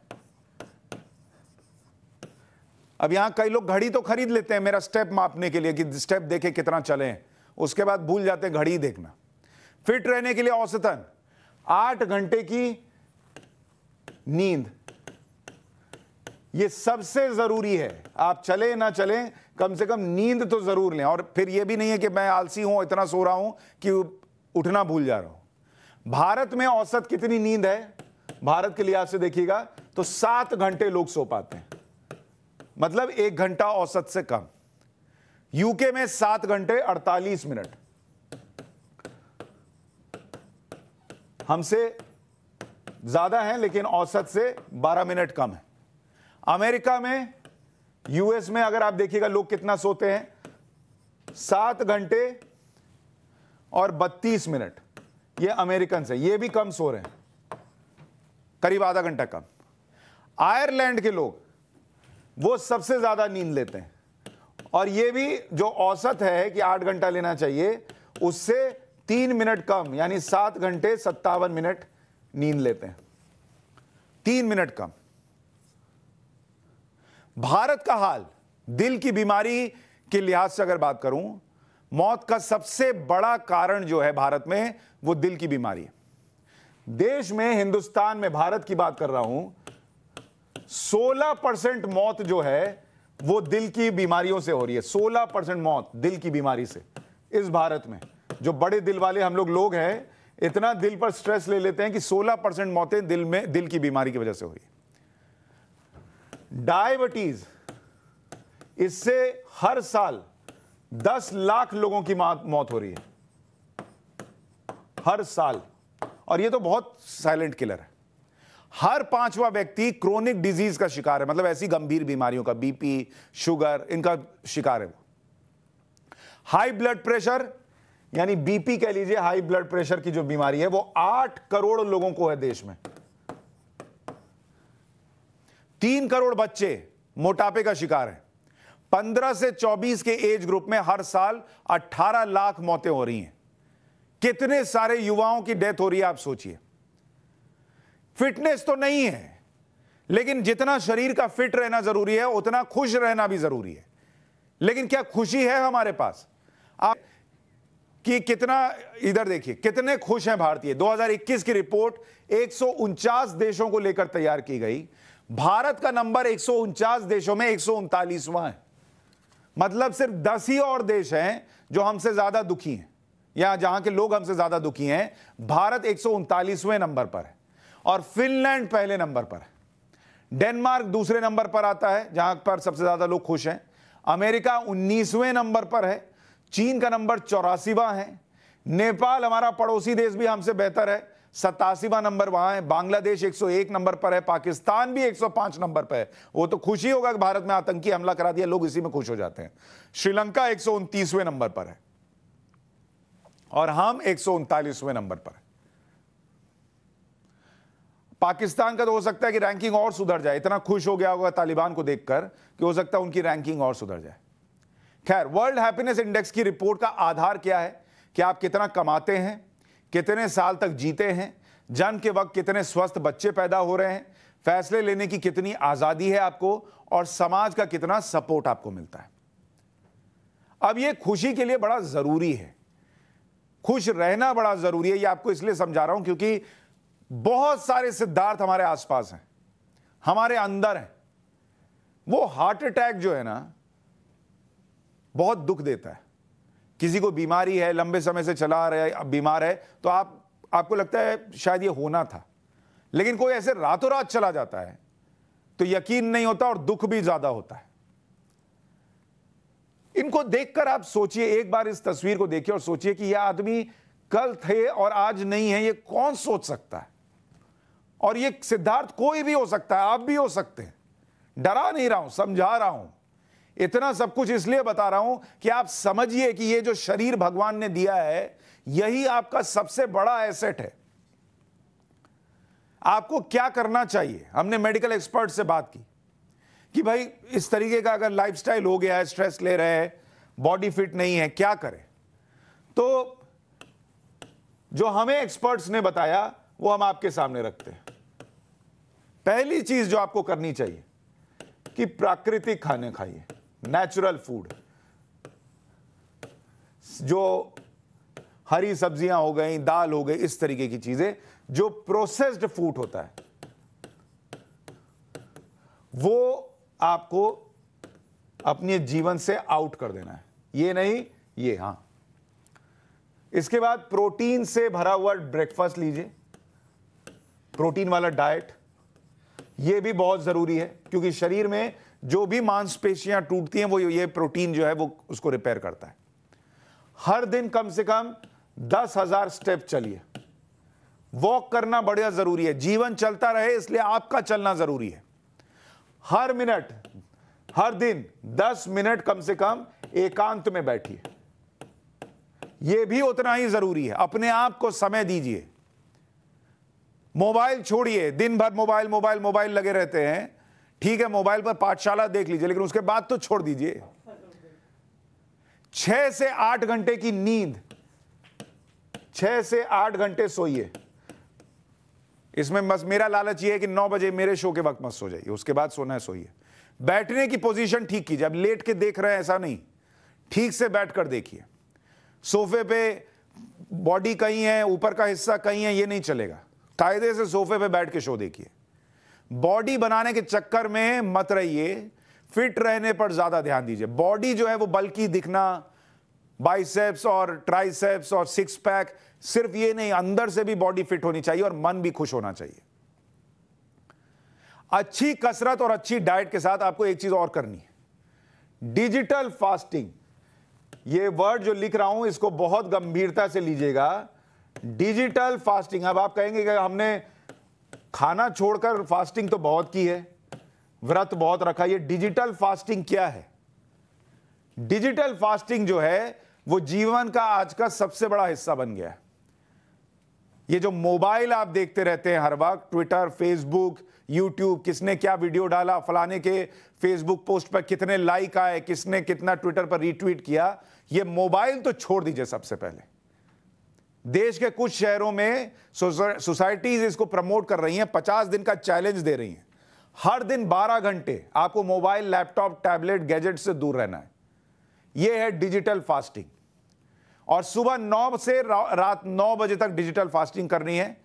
अब यहां कई लोग घड़ी तो खरीद लेते हैं मेरा स्टेप मापने के लिए कि स्टेप देखे कितना चले, उसके बाद भूल जाते हैं घड़ी देखना. फिट रहने के लिए औसतन 8 घंटे की नींद ये सबसे जरूरी है. आप चले ना चले कम से कम नींद तो जरूर लें. और फिर ये भी नहीं है कि मैं आलसी हूं, इतना सो रहा हूं कि उठना भूल जा रहा हूं. भारत में औसत कितनी नींद है? भारत के लिहाज से देखिएगा तो 7 घंटे लोग सो पाते हैं, मतलब 1 घंटा औसत से कम। यूके में 7 घंटे 48 मिनट, हमसे ज्यादा है लेकिन औसत से 12 मिनट कम है। अमेरिका में, यूएस में अगर आप देखिएगा लोग कितना सोते हैं, 7 घंटे और 32 मिनट। ये अमेरिकन है, ये भी कम सो रहे हैं, करीब आधा घंटा कम। आयरलैंड के लोग वो सबसे ज्यादा नींद लेते हैं, और ये भी जो औसत है कि 8 घंटा लेना चाहिए, उससे 3 मिनट कम, यानी 7 घंटे 57 मिनट नींद लेते हैं, 3 मिनट कम। भारत का हाल, दिल की बीमारी के लिहाज से अगर बात करूं, मौत का सबसे बड़ा कारण जो है भारत में, वो दिल की बीमारी है। देश में, हिंदुस्तान में, भारत की बात कर रहा हूं, 16% मौत जो है वो दिल की बीमारियों से हो रही है। 16% मौत दिल की बीमारी से इस भारत में। जो बड़े दिल वाले हम लोग हैं, इतना दिल पर स्ट्रेस ले लेते हैं कि 16% मौतें दिल की बीमारी की वजह से हुई। डायबिटीज, इससे हर साल 10 लाख लोगों की मौत हो रही है हर साल, और ये तो बहुत साइलेंट किलर है। हर 5वां व्यक्ति क्रोनिक डिजीज का शिकार है, मतलब ऐसी गंभीर बीमारियों का, बीपी, शुगर, इनका शिकार है वो। हाई ब्लड प्रेशर, यानी बीपी कह लीजिए, हाई ब्लड प्रेशर की जो बीमारी है, वो 8 करोड़ लोगों को है देश में। 3 करोड़ बच्चे मोटापे का शिकार हैं। 15 से 24 के एज ग्रुप में हर साल 18 लाख मौतें हो रही हैं। कितने सारे युवाओं की डेथ हो रही है, आप सोचिए। फिटनेस तो नहीं है, लेकिन जितना शरीर का फिट रहना जरूरी है, उतना खुश रहना भी जरूरी है। लेकिन क्या खुशी है हमारे पास? आप कि कितना, इधर देखिए कितने खुश हैं भारतीय। 2021 की रिपोर्ट 149 देशों को लेकर तैयार की गई। भारत का नंबर 149 देशों में 139वां है, मतलब सिर्फ 10 ही और देश हैं जो हमसे ज्यादा दुखी हैं, या जहां के लोग हमसे ज्यादा दुखी हैं। भारत 139वें नंबर पर है, और फिनलैंड पहले नंबर पर है। डेनमार्क दूसरे नंबर पर आता है, जहां पर सबसे ज्यादा लोग खुश हैं। अमेरिका 19वें नंबर पर है। चीन का नंबर 84वां है। नेपाल, हमारा पड़ोसी देश, भी हमसे बेहतर है, 87वां नंबर वहां है। बांग्लादेश 101 नंबर पर है। पाकिस्तान भी 105 नंबर पर है। वो तो खुशी होगा कि भारत में आतंकी हमला करा दिया, लोग इसी में खुश हो जाते हैं। श्रीलंका 129वें नंबर पर है, और हम 139वें नंबर पर है। पाकिस्तान का तो हो सकता है कि रैंकिंग और सुधर जाए, इतना खुश हो गया होगा तालिबान को देखकर कि हो सकता है उनकी रैंकिंग और सुधर जाए। खैर, वर्ल्ड हैप्पीनेस इंडेक्स की रिपोर्ट का आधार क्या है कि आप कितना कमाते हैं, कितने साल तक जीते हैं, जन्म के वक्त कितने स्वस्थ बच्चे पैदा हो रहे हैं, फैसले लेने की कितनी आजादी है आपको, और समाज का कितना सपोर्ट आपको मिलता है। अब यह खुशी के लिए बड़ा जरूरी है, खुश रहना बड़ा जरूरी है। यह आपको इसलिए समझा रहा हूं क्योंकि बहुत सारे सिद्धार्थ हमारे आसपास हैं, हमारे अंदर हैं। वो हार्ट अटैक जो है ना, बहुत दुख देता है। किसी को बीमारी है, लंबे समय से चला रहा है, बीमार है, तो आपको लगता है शायद ये होना था, लेकिन कोई ऐसे रातों रात चला जाता है तो यकीन नहीं होता, और दुख भी ज्यादा होता है। इनको देखकर आप सोचिए, एक बार इस तस्वीर को देखिए और सोचिए कि यह आदमी कल थे और आज नहीं है। ये कौन सोच सकता है? और ये सिद्धार्थ कोई भी हो सकता है, आप भी हो सकते हैं। डरा नहीं रहा हूं, समझा रहा हूं। इतना सब कुछ इसलिए बता रहा हूं कि आप समझिए कि ये जो शरीर भगवान ने दिया है, यही आपका सबसे बड़ा एसेट है। आपको क्या करना चाहिए? हमने मेडिकल एक्सपर्ट से बात की कि भाई इस तरीके का अगर लाइफस्टाइल हो गया है, स्ट्रेस ले रहे हैं, बॉडी फिट नहीं है, क्या करें? तो जो हमें एक्सपर्ट्स ने बताया वो हम आपके सामने रखते हैं। पहली चीज जो आपको करनी चाहिए कि प्राकृतिक खाने खाइए, नेचुरल फूड। जो हरी सब्जियां हो गई, दाल हो गई, इस तरीके की चीजें। जो प्रोसेस्ड फूड होता है वो आपको अपने जीवन से आउट कर देना है। ये नहीं, ये। हां, इसके बाद प्रोटीन से भरा हुआ ब्रेकफास्ट लीजिए, प्रोटीन वाला डाइट, यह भी बहुत जरूरी है क्योंकि शरीर में जो भी मांसपेशियां टूटती हैं वो ये प्रोटीन जो है वो उसको रिपेयर करता है। हर दिन कम से कम 10,000 स्टेप चलिए। वॉक करना बड़ा जरूरी है, जीवन चलता रहे इसलिए आपका चलना जरूरी है। हर मिनट, हर दिन 10 मिनट कम से कम एकांत में बैठिए, यह भी उतना ही जरूरी है। अपने आप को समय दीजिए, मोबाइल छोड़िए। दिन भर मोबाइल मोबाइल मोबाइल लगे रहते हैं, ठीक है, मोबाइल पर पाठशाला देख लीजिए, लेकिन उसके बाद तो छोड़ दीजिए। 6 से 8 घंटे की नींद, 6 से 8 घंटे सोइए। इसमें बस मेरा लालच ये है कि 9 बजे मेरे शो के वक्त मत सो जाइए, उसके बाद सोना है सोइए। बैठने की पोजीशन ठीक कीजिए, अब लेट के देख रहे हैं ऐसा नहीं, ठीक से बैठकर देखिए। सोफे पे बॉडी कहीं है, ऊपर का हिस्सा कहीं है, ये नहीं चलेगा। कायदे से सोफे पे बैठ के शो देखिए। बॉडी बनाने के चक्कर में मत रहिए, फिट रहने पर ज्यादा ध्यान दीजिए। बॉडी जो है वो बल्कि दिखना, बाइसेप्स और ट्राइसेप्स और सिक्स पैक, सिर्फ ये नहीं, अंदर से भी बॉडी फिट होनी चाहिए और मन भी खुश होना चाहिए। अच्छी कसरत और अच्छी डाइट के साथ आपको एक चीज और करनी है, डिजिटल फास्टिंग। ये वर्ड जो लिख रहा हूं इसको बहुत गंभीरता से लीजिएगा, डिजिटल फास्टिंग। अब आप कहेंगे कि हमने खाना छोड़कर फास्टिंग तो बहुत की है, व्रत बहुत रखा, ये डिजिटल फास्टिंग क्या है? डिजिटल फास्टिंग जो है वो जीवन का आज का सबसे बड़ा हिस्सा बन गया है। ये जो मोबाइल आप देखते रहते हैं हर वक्त, ट्विटर, फेसबुक, यूट्यूब, किसने क्या वीडियो डाला, फलाने के फेसबुक पोस्ट पर कितने लाइक आए, किसने कितना ट्विटर पर रीट्वीट किया, ये मोबाइल तो छोड़ दीजिए। सबसे पहले देश के कुछ शहरों में सोसाइटीज इसको प्रमोट कर रही हैं, 50 दिन का चैलेंज दे रही हैं। हर दिन 12 घंटे आपको मोबाइल, लैपटॉप, टैबलेट, गैजेट से दूर रहना है। यह है डिजिटल फास्टिंग। और सुबह 9 से रात 9 बजे तक डिजिटल फास्टिंग करनी है।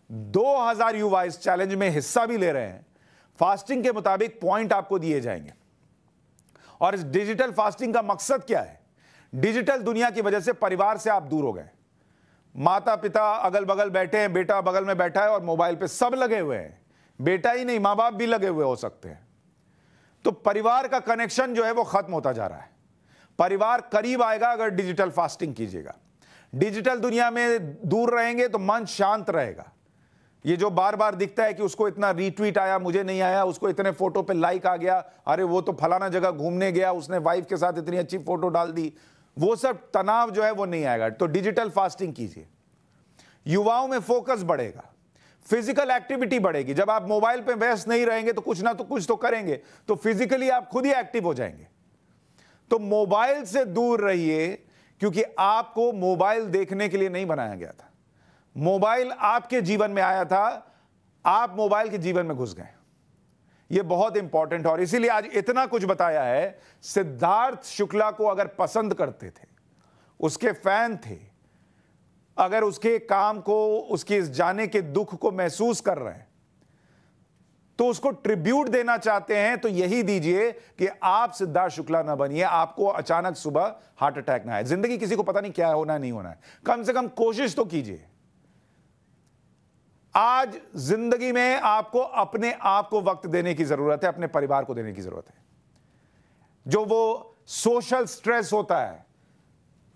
2000 युवा इस चैलेंज में हिस्सा भी ले रहे हैं। फास्टिंग के मुताबिक पॉइंट आपको दिए जाएंगे। और इस डिजिटल फास्टिंग का मकसद क्या है? डिजिटल दुनिया की वजह से परिवार से आप दूर हो गए। माता पिता अगल बगल बैठे हैं, बेटा बगल में बैठा है और मोबाइल पे सब लगे हुए हैं। बेटा ही नहीं, मां बाप भी लगे हुए हो सकते हैं। तो परिवार का कनेक्शन जो है वो खत्म होता जा रहा है। परिवार करीब आएगा अगर डिजिटल फास्टिंग कीजिएगा। डिजिटल दुनिया में दूर रहेंगे तो मन शांत रहेगा। ये जो बार बार दिखता है कि उसको इतना रीट्वीट आया, मुझे नहीं आया, उसको इतने फोटो पे लाइक आ गया, अरे वो तो फलाना जगह घूमने गया, उसने वाइफ के साथ इतनी अच्छी फोटो डाल दी, वो सब तनाव जो है वो नहीं आएगा। तो डिजिटल फास्टिंग कीजिए। युवाओं में फोकस बढ़ेगा, फिजिकल एक्टिविटी बढ़ेगी। जब आप मोबाइल पे व्यस्त नहीं रहेंगे तो कुछ ना तो कुछ तो करेंगे, तो फिजिकली आप खुद ही एक्टिव हो जाएंगे। तो मोबाइल से दूर रहिए, क्योंकि आपको मोबाइल देखने के लिए नहीं बनाया गया था। मोबाइल आपके जीवन में आया था, आप मोबाइल के जीवन में घुस गए। यह बहुत इंपॉर्टेंट है और इसीलिए आज इतना कुछ बताया है। सिद्धार्थ शुक्ला को अगर पसंद करते थे, उसके फैन थे, अगर उसके काम को, उसके इस जाने के दुख को महसूस कर रहे हैं, तो उसको ट्रिब्यूट देना चाहते हैं, तो यही दीजिए कि आप सिद्धार्थ शुक्ला ना बनिए, आपको अचानक सुबह हार्ट अटैक ना आए। जिंदगी किसी को पता नहीं क्या होना है, नहीं होना है, कम से कम कोशिश तो कीजिए। आज जिंदगी में आपको अपने आप को वक्त देने की जरूरत है, अपने परिवार को देने की जरूरत है। जो वो सोशल स्ट्रेस होता है,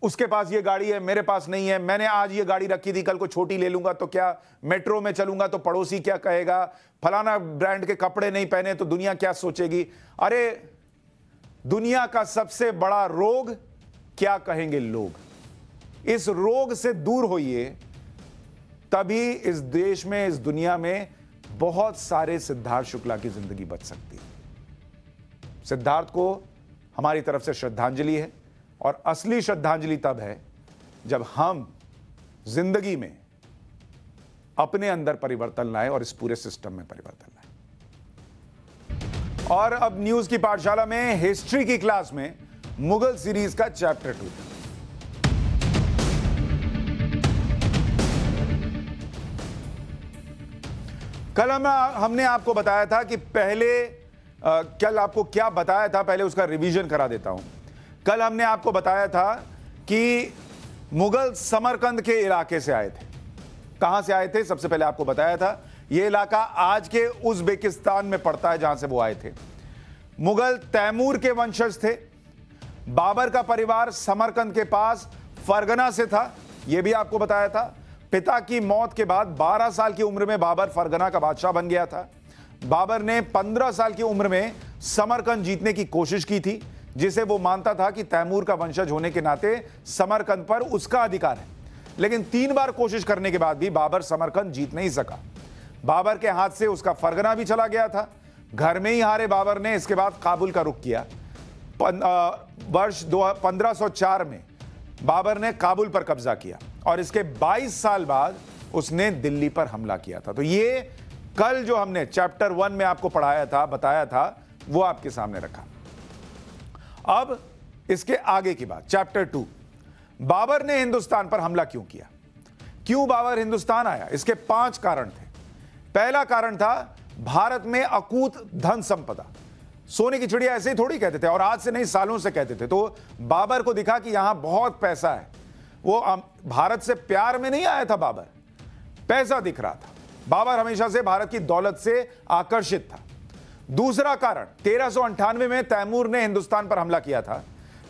उसके पास ये गाड़ी है, मेरे पास नहीं है, मैंने आज ये गाड़ी रखी थी, कल को छोटी ले लूंगा तो क्या, मेट्रो में चलूंगा तो पड़ोसी क्या कहेगा, फलाना ब्रांड के कपड़े नहीं पहने तो दुनिया क्या सोचेगी। अरे दुनिया का सबसे बड़ा रोग क्या कहेंगे लोग। इस रोग से दूर होइए, तभी इस देश में, इस दुनिया में बहुत सारे सिद्धार्थ शुक्ला की जिंदगी बच सकती है। सिद्धार्थ को हमारी तरफ से श्रद्धांजलि है, और असली श्रद्धांजलि तब है जब हम जिंदगी में अपने अंदर परिवर्तन लाएं और इस पूरे सिस्टम में परिवर्तन लाएं। और अब न्यूज की पाठशाला में हिस्ट्री की क्लास में मुगल सीरीज का चैप्टर 2। कल हमने आपको बताया था कि कल आपको क्या बताया था, पहले उसका रिवीजन करा देता हूं। कल हमने आपको बताया था कि मुगल समरकंद के इलाके से आए थे। कहां से आए थे? सबसे पहले आपको बताया था यह इलाका आज के उज़्बेकिस्तान में पड़ता है, जहां से वो आए थे। मुगल तैमूर के वंशज थे। बाबर का परिवार समरकंद के पास फरगना से था, यह भी आपको बताया था। पिता की मौत के बाद 12 साल की उम्र में बाबर फरगना का बादशाह बन गया था। बाबर ने 15 साल की उम्र में समरकंद जीतने की कोशिश की थी, जिसे वो मानता था कि तैमूर का वंशज होने के नाते समरकंद पर उसका अधिकार है। लेकिन 3 बार कोशिश करने के बाद भी बाबर समरकंद जीत नहीं सका। बाबर के हाथ से उसका फरगना भी चला गया था। घर में ही हारे बाबर ने इसके बाद काबुल का रुख किया। वर्ष 1504 में बाबर ने काबुल पर कब्जा किया और इसके 22 साल बाद उसने दिल्ली पर हमला किया था। तो ये कल जो हमने चैप्टर 1 में आपको पढ़ाया था, बताया था, वो आपके सामने रखा। अब इसके आगे की बात, चैप्टर 2, बाबर ने हिंदुस्तान पर हमला क्यों किया? क्यों बाबर हिंदुस्तान आया? इसके 5 कारण थे। पहला कारण था भारत में अकूत धन संपदा। सोने की चिड़िया ऐसे ही थोड़ी कहते थे, और आज से नहीं, सालों से कहते थे। तो बाबर को दिखा कि यहां बहुत पैसा है। वो भारत से प्यार में नहीं आया था, बाबर पैसा दिख रहा था। बाबर हमेशा से भारत की दौलत से आकर्षित था। दूसरा कारण, 1398 में तैमूर ने हिंदुस्तान पर हमला किया था।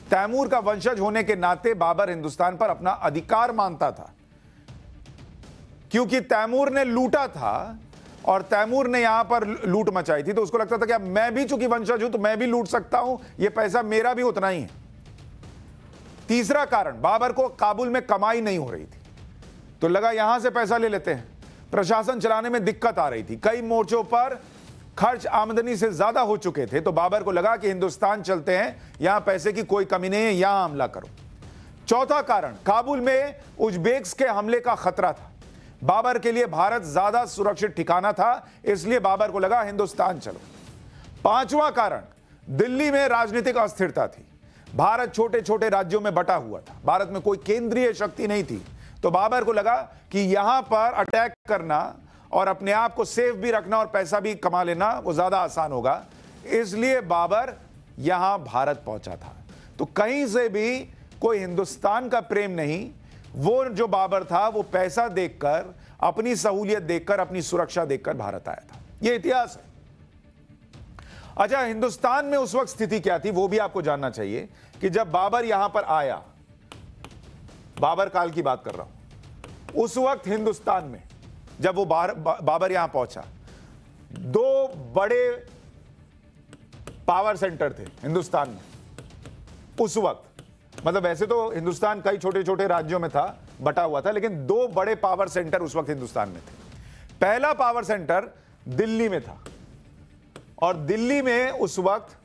तैमूर का वंशज होने के नाते बाबर हिंदुस्तान पर अपना अधिकार मानता था, क्योंकि तैमूर ने लूटा था और तैमूर ने यहां पर लूट मचाई थी। तो उसको लगता था कि अब मैं भी चूंकि वंशज हूं तो मैं भी लूट सकता हूं, यह पैसा मेरा भी उतना ही है। तीसरा कारण, बाबर को काबुल में कमाई नहीं हो रही थी, तो लगा यहां से पैसा ले लेते हैं। प्रशासन चलाने में दिक्कत आ रही थी, कई मोर्चों पर खर्च आमदनी से ज्यादा हो चुके थे। तो बाबर को लगा कि हिंदुस्तान चलते हैं, यहां पैसे की कोई कमी नहीं है, यहां हमला करो। चौथा कारण, काबुल में उज़्बेक्स के हमले का खतरा था। बाबर के लिए भारत ज्यादा सुरक्षित ठिकाना था, इसलिए बाबर को लगा हिंदुस्तान चलो। पांचवां कारण, दिल्ली में राजनीतिक अस्थिरता थी। भारत छोटे छोटे राज्यों में बटा हुआ था, भारत में कोई केंद्रीय शक्ति नहीं थी। तो बाबर को लगा कि यहां पर अटैक करना और अपने आप को सेफ भी रखना और पैसा भी कमा लेना वो ज्यादा आसान होगा, इसलिए बाबर यहां भारत पहुंचा था। तो कहीं से भी कोई हिंदुस्तान का प्रेम नहीं, वो जो बाबर था वो पैसा देखकर, अपनी सहूलियत देखकर, अपनी सुरक्षा देखकर भारत आया था। यह इतिहास है। अच्छा, हिंदुस्तान में उस वक्त स्थिति क्या थी वो भी आपको जानना चाहिए कि जब बाबर यहां पर आया, बाबर काल की बात कर रहा हूं, उस वक्त हिंदुस्तान में जब वो बाबर यहां पहुंचा, 2 बड़े पावर सेंटर थे हिंदुस्तान में उस वक्त। मतलब वैसे तो हिंदुस्तान कई छोटे छोटे राज्यों में था, बटा हुआ था, लेकिन 2 बड़े पावर सेंटर उस वक्त हिंदुस्तान में थे। पहला पावर सेंटर दिल्ली में था, और दिल्ली में उस वक्त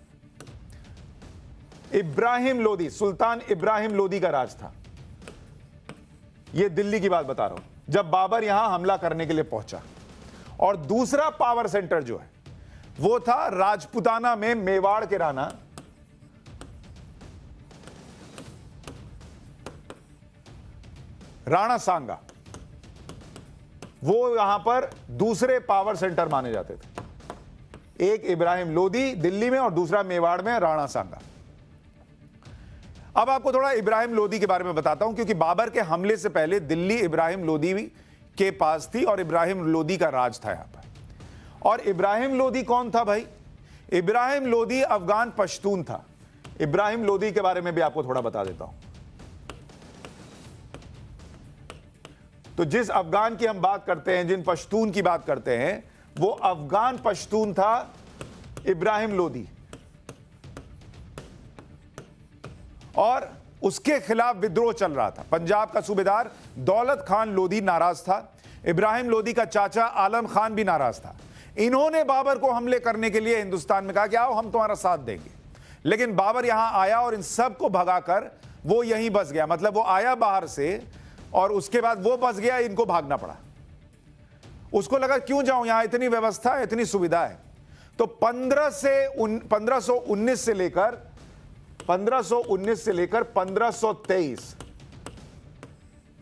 इब्राहिम लोदी, सुल्तान इब्राहिम लोदी का राज था। यह दिल्ली की बात बता रहा हूं, जब बाबर यहां हमला करने के लिए पहुंचा। और दूसरा पावर सेंटर जो है वो था राजपुताना में मेवाड़ के राणा राणा सांगा। वो यहां पर दूसरे पावर सेंटर माने जाते थे। एक इब्राहिम लोदी दिल्ली में और दूसरा मेवाड़ में राणा सांगा। अब आपको थोड़ा इब्राहिम लोदी के बारे में बताता हूं, क्योंकि बाबर के हमले से पहले दिल्ली इब्राहिम लोदी के पास थी और इब्राहिम लोदी का राज था यहां पर। और इब्राहिम लोदी कौन था भाई? इब्राहिम लोदी अफगान पश्तून था। इब्राहिम लोदी के बारे में भी आपको थोड़ा बता देता हूं। तो जिस अफगान की हम बात करते हैं, जिन पश्तून की बात करते हैं, वो अफगान पश्तून था इब्राहिम लोदी, और उसके खिलाफ विद्रोह चल रहा था। पंजाब का सूबेदार दौलत खान लोदी नाराज था। इब्राहिम लोदी का चाचा आलम खान भी नाराज था। इन्होंने बाबर को हमले करने के लिए हिंदुस्तान में कहा कि आओ हम तुम्हारा साथ देंगे। लेकिन बाबर यहां आया और इन सबको भगाकर वो यहीं बस गया। मतलब वो आया बाहर से और उसके बाद वो बस गया, इनको भागना पड़ा। उसको लगा क्यों जाऊं, यहां इतनी व्यवस्था है, इतनी सुविधा है। तो 1519 से लेकर 1523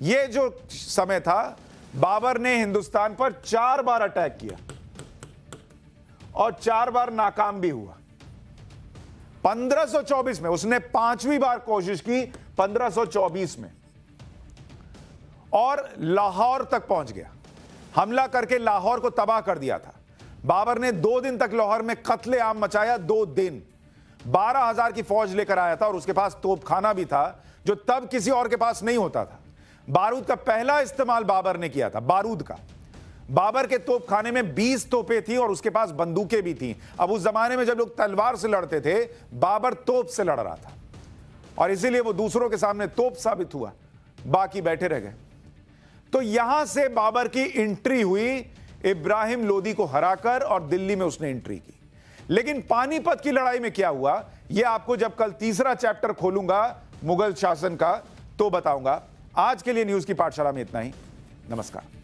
ये जो समय था, बाबर ने हिंदुस्तान पर 4 बार अटैक किया और 4 बार नाकाम भी हुआ। 1524 में उसने 5वीं बार कोशिश की, 1524 में और लाहौर तक पहुंच गया। हमला करके लाहौर को तबाह कर दिया था। बाबर ने 2 दिन तक लाहौर में कत्लेआम मचाया। 2 दिन 12,000 की फौज लेकर आया था और उसके पास तोपखाना भी था जो तब किसी और के पास नहीं होता था। बारूद का पहला इस्तेमाल बाबर ने किया था। बारूद का बाबर के तोपखाने में 20 तोपें थी और उसके पास बंदूकें भी थी। अब उस जमाने में जब लोग तलवार से लड़ते थे, बाबर तोप से लड़ रहा था और इसीलिए वो दूसरों के सामने तोप साबित हुआ, बाकी बैठे रह गए। तो यहां से बाबर की एंट्री हुई, इब्राहिम लोदी को हराकर, और दिल्ली में उसने एंट्री की। लेकिन पानीपत की लड़ाई में क्या हुआ, यह आपको जब कल तीसरा चैप्टर खोलूंगा मुगल शासन का तो बताऊंगा। आज के लिए न्यूज की पाठशाला में इतना ही। नमस्कार।